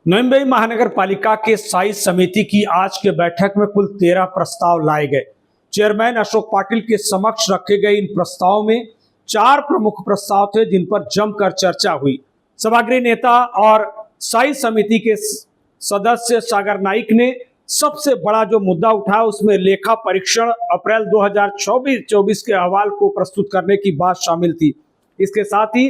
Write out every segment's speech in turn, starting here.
नवी मुंबई महानगर पालिका के स्थायी समिति की आज के बैठक में कुल 13 प्रस्ताव लाए गए। चेयरमैन अशोक पाटिल के समक्ष रखे गए इन प्रस्तावों में 4 प्रमुख प्रस्ताव थे जिन पर जमकर चर्चा हुई। सभागृह नेता और स्थायी समिति के सदस्य सागर नाइक ने सबसे बड़ा जो मुद्दा उठाया उसमें लेखा परीक्षण अप्रैल 2024 के अहवाल को प्रस्तुत करने की बात शामिल थी। इसके साथ ही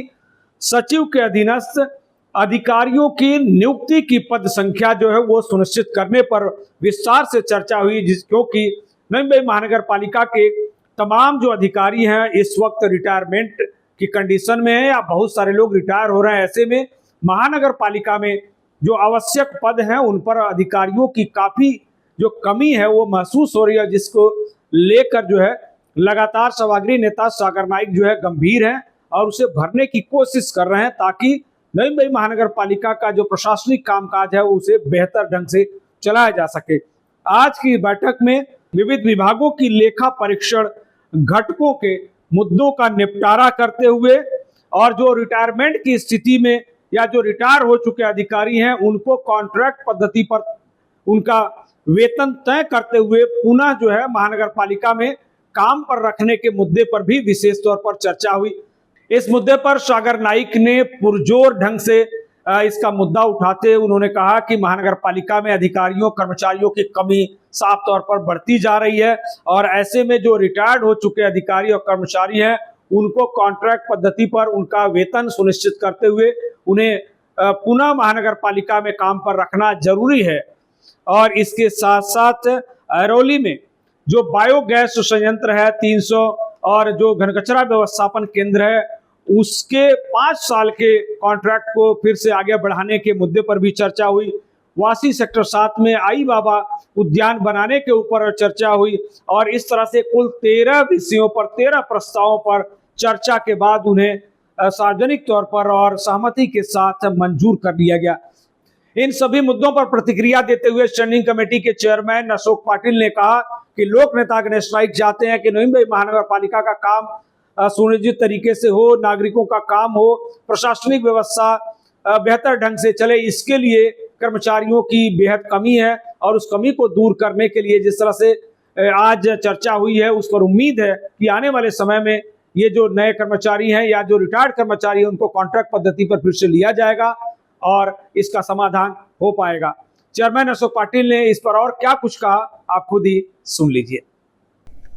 सचिव के अधीनस्थ अधिकारियों की नियुक्ति की पद संख्या जो है वो सुनिश्चित करने पर विस्तार से चर्चा हुई, क्योंकि नवी मुंबई महानगर पालिका के तमाम जो अधिकारी हैं इस वक्त रिटायरमेंट की कंडीशन में है या बहुत सारे लोग रिटायर हो रहे हैं। ऐसे में महानगर पालिका में जो आवश्यक पद हैं उन पर अधिकारियों की काफी जो कमी है वो महसूस हो रही है, जिसको लेकर जो है लगातार सभागृह नेता सागर नाइक जो है गंभीर हैं और उसे भरने की कोशिश कर रहे हैं ताकि नवी मुंबई महानगर पालिका का जो प्रशासनिक कामकाज है उसे बेहतर ढंग से चलाया जा सके। आज की बैठक में विविध विभागों की लेखा परीक्षण घटकों के मुद्दों का निपटारा करते हुए और जो रिटायरमेंट की स्थिति में या जो रिटायर हो चुके अधिकारी हैं उनको कॉन्ट्रैक्ट पद्धति पर उनका वेतन तय करते हुए पुनः जो है महानगर पालिका में काम पर रखने के मुद्दे पर भी विशेष तौर पर चर्चा हुई। इस मुद्दे पर सागर नाइक ने पुरजोर ढंग से इसका मुद्दा उठाते उन्होंने कहा कि महानगर पालिका में अधिकारियों कर्मचारियों की कमी साफ तौर पर बढ़ती जा रही है और ऐसे में जो रिटायर्ड हो चुके अधिकारी और कर्मचारी हैं उनको कॉन्ट्रैक्ट पद्धति पर उनका वेतन सुनिश्चित करते हुए उन्हें पुनः महानगर पालिका में काम पर रखना जरूरी है। और इसके साथ साथ अरौली में जो बायोगैस संयंत्र है 300 और जो घन कचरा व्यवस्थापन केंद्र है उसके 5 साल के कॉन्ट्रैक्ट को फिर से आगे बढ़ाने के मुद्दे पर भी चर्चा हुई। वासी सेक्टर 7 में आई बाबा उद्यान बनाने के ऊपर चर्चा हुई और इस तरह से कुल 13 विषयों पर 13 प्रस्तावों पर चर्चा के बाद उन्हें सार्वजनिक तौर पर और सहमति के साथ मंजूर कर लिया गया। इन सभी मुद्दों पर प्रतिक्रिया देते हुए स्टैंडिंग कमेटी के चेयरमैन अशोक पाटिल ने कहा कि लोक नेता गणेश नाइक चाहते हैं कि नवी मुंबई महानगर पालिका का काम सुनिश्चित तरीके से हो, नागरिकों का काम हो, प्रशासनिक व्यवस्था बेहतर ढंग से चले। इसके लिए कर्मचारियों की बेहद कमी है और उस कमी को दूर करने के लिए जिस तरह से आज चर्चा हुई है उस पर उम्मीद है कि आने वाले समय में ये जो नए कर्मचारी हैं या जो रिटायर्ड कर्मचारी हैं उनको कॉन्ट्रैक्ट पद्धति पर फिर से लिया जाएगा और इसका समाधान हो पाएगा। चेयरमैन अशोक पाटिल ने इस पर और क्या कुछ कहा आप खुद ही सुन लीजिए।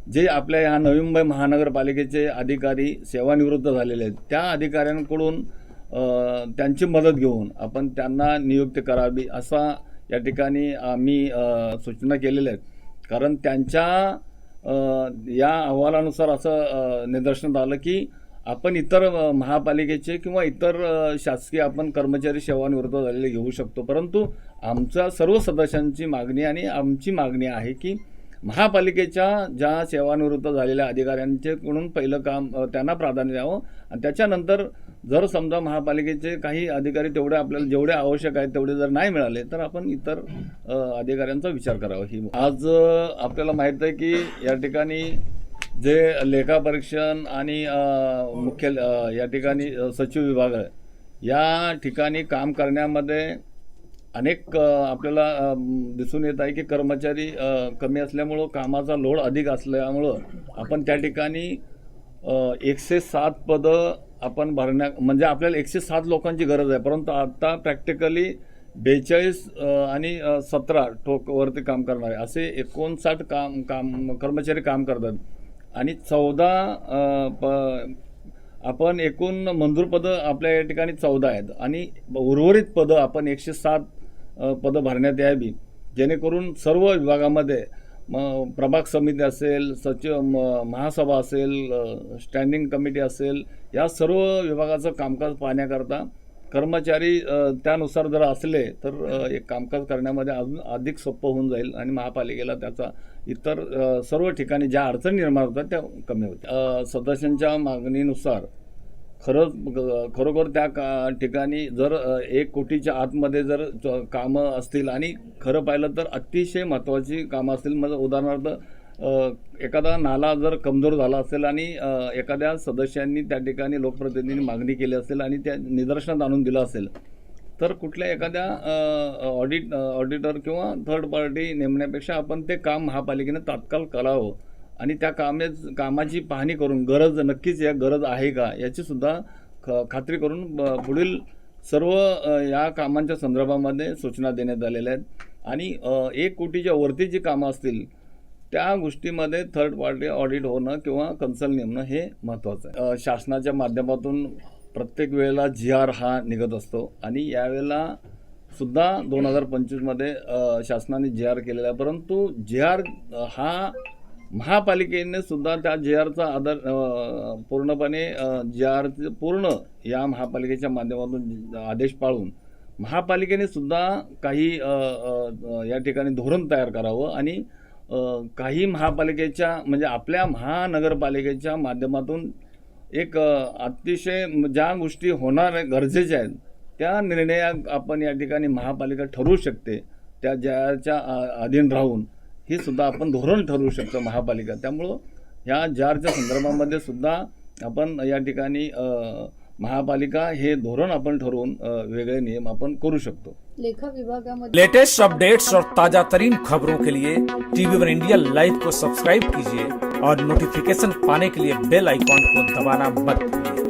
जे आपल्या या नवी मुंबई महानगरपालिकेचे अधिकारी सेवानिवृत्त झालेले आहेत त्या अधिकाऱ्यांकडून त्यांची मदत घेऊन आपण त्यांना नियुक्ती करावी असा या ठिकाणी आम्ही सूचना केलेल्या आहेत। कारण त्यांच्या या अहवालानुसार असं निदर्शनात आलं की आपण इतर महापालिकेचे किंवा इतर शासकीय आपण कर्मचारी सेवानिवृत्त झालेले घेऊ शकतो, परंतु आमच्या सर्व सदस्यांची मागणी आणि आमची मागणी आहे की महापालिकेच्या ज्या सेवानिवृत्त झालेल्या अधिकाऱ्यांच्याकडून पहिलं काम त्यांना प्राधान्य द्यावं आणि त्याच्यानंतर जर समजा महापालिकेचे काही अधिकारी तेवढे आपल्याला जेवढे आवश्यक आहेत तेवढे जर नाही मिळाले तर आपण इतर अधिकाऱ्यांचा विचार करावा। ही आज आपल्याला माहित आहे की या ठिकाणी जे लेखा परीक्षण आणि मुख्य या ठिकाणी सचिव विभाग आहे या ठिकाणी काम करण्यामध्ये अनेक आपल्याला दिसून येत आहे की कर्मचारी कमी असल्यामुळं कामाचा लोड अधिक असल्यामुळं आपण त्या ठिकाणी 107 पदं आपण भरण्या म्हणजे आपल्याला 107 लोकांची गरज आहे, परंतु आता प्रॅक्टिकली 42 आणि 17 टोकवरती काम करणारे असे 59 कर्मचारी काम करतात आणि 14 आपण एकूण मंजूर पदं आपल्या या ठिकाणी 14 आहेत आणि उर्वरित पदं आपण 107 पदं भरण्यात यावी, जेणेकरून सर्व विभागामध्ये प्रभाग समिती असेल, सचिव महासभा असेल, स्टँडिंग कमिटी असेल, या सर्व विभागाचं कामकाज पाहण्याकरता कर्मचारी त्यानुसार जर असले तर एक कामकाज करण्यामध्ये अजून अधिक सोपं होऊन जाईल आणि महापालिकेला त्याचा इतर सर्व ठिकाणी ज्या अडचणी निर्माण होतात त्या कमी होतील। सदस्यांच्या मागणीनुसार खरोखर त्या ठिकाणी जर 1 कोटीच्या आतमध्ये जर कामं असतील आणि खरं पाहिलं तर अतिशय महत्त्वाची कामं असतील, म्हणजे उदाहरणार्थ एखादा नाला जर कमजोर झाला असेल आणि एखाद्या सदस्यांनी त्या ठिकाणी लोकप्रतिनिधींनी मागणी केली असेल आणि त्या निदर्शनात आणून दिलं असेल तर कुठल्या एखाद्या ऑडिटर किंवा थर्ड पार्टी नेमण्यापेक्षा आपण ते काम महापालिकेनं तात्काळ करावं आणि त्या कामाची पाहणी करून गरज नक्कीच या गरज आहे का याची सुद्धा खात्री करून पुढील सर्व या कामांच्या संदर्भामध्ये सूचना देण्यात आलेल्या आहेत आणि 1 कोटीच्या वरती जी कामं असतील त्या गोष्टीमध्ये थर्ड पार्टी ऑडिट होणं किंवा कन्सल्ट नेमणं हे महत्त्वाचं आहे. शासनाच्या माध्यमातून प्रत्येक वेळेला GR हा निघत असतो आणि यावेळेला सुद्धा 2025मध्ये शासनाने GR केलेला आहे, परंतु GR हा महापालिकेने सुद्धा त्या GRचा आदर पूर्णपणे GR पूर्ण या महापालिकेच्या माध्यमातून आदेश पाळून महापालिकेने सुद्धा काही या ठिकाणी धोरण तयार करावं आणि काही महापालिकेच्या म्हणजे आपल्या महानगरपालिकेच्या माध्यमातून एक अतिशय ज्या गोष्टी होणार गरजेच्या आहेत त्या निर्णय आपण या ठिकाणी महापालिका ठरवू शकते त्या ज्याच्या अधीन राहून हे सुद्धा आपण धोरण ठरवू शकतो महापालिका. त्यामुळं ह्या GRच्या संदर्भामध्ये सुद्धा आपण या ठिकाणी महापालिका हे धोरण आपण ठरवून वेगळे नियम आपण करू शकतो. लेखा विभागामध्ये लेटेस्ट अपडेट्स और ताजा तरीन खबरों के लिए TV1 इंडिया लाइव को सब्सक्राइब कीजिए और नोटिफिकेशन पाने के लिए बेल आइकॉन को दबाना मत भूलिए.